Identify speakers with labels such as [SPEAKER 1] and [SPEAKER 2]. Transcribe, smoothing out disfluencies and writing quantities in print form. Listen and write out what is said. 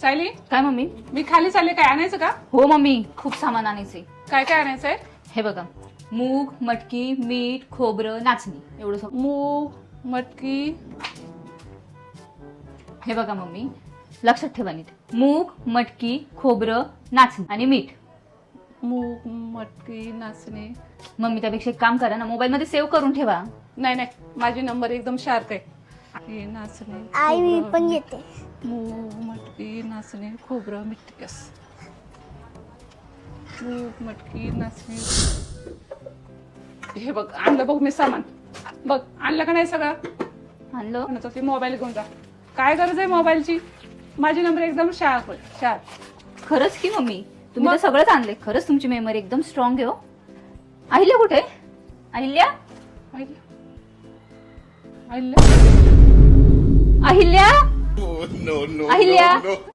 [SPEAKER 1] सायली,
[SPEAKER 2] काय मम्मी?
[SPEAKER 1] मी खाली चालले, काय आणायचं का?
[SPEAKER 2] हो मम्मी, खूप सामान आणायचंय.
[SPEAKER 1] काय काय आणायचंय?
[SPEAKER 2] हे बघा, मूग, मटकी, मीठ, खोबरं, नाचणी, एवढं सगळं.
[SPEAKER 1] मूग, मटकी.
[SPEAKER 2] हे बघा मम्मी, लक्षात ठेवा नीट. मूग, मटकी, खोबरं, नाचणी आणि मीठ.
[SPEAKER 1] मूग, मटकी, नाचणे.
[SPEAKER 2] मम्मी त्यापेक्षा एक काम करा ना, मोबाईल मध्ये सेव्ह करून ठेवा.
[SPEAKER 1] नाही नाही, माझी नंबर एकदम शार्प आहे. हे नाचणे,
[SPEAKER 3] आई मी
[SPEAKER 1] खोबरं,
[SPEAKER 3] पण येते.
[SPEAKER 1] मूग, मटकी, नाचणे, खोबरं, मीठ. यस. मूग, मटकी, नाचणे. हे बघ, आणलं बघ मी सामान. बघ, आणलं का नाही सगळं?
[SPEAKER 2] आणलं.
[SPEAKER 1] म्हणत होती मोबाईल घेऊन जा. काय गरज आहे मोबाईलची? माझी नंबर एकदम शार्प आहे, शार्प.
[SPEAKER 2] खरंच की मम्मी, तुम्ही तर
[SPEAKER 1] मग?
[SPEAKER 2] सगळंच आणले. खरंच तुमची मेमरी एकदम स्ट्रॉंग आहे हो. अहिल्या कुठे? Ahilya,
[SPEAKER 1] Ahilya. Ahilya.
[SPEAKER 2] Ahilya,
[SPEAKER 4] No, no,
[SPEAKER 2] Ahilya.
[SPEAKER 4] no, no.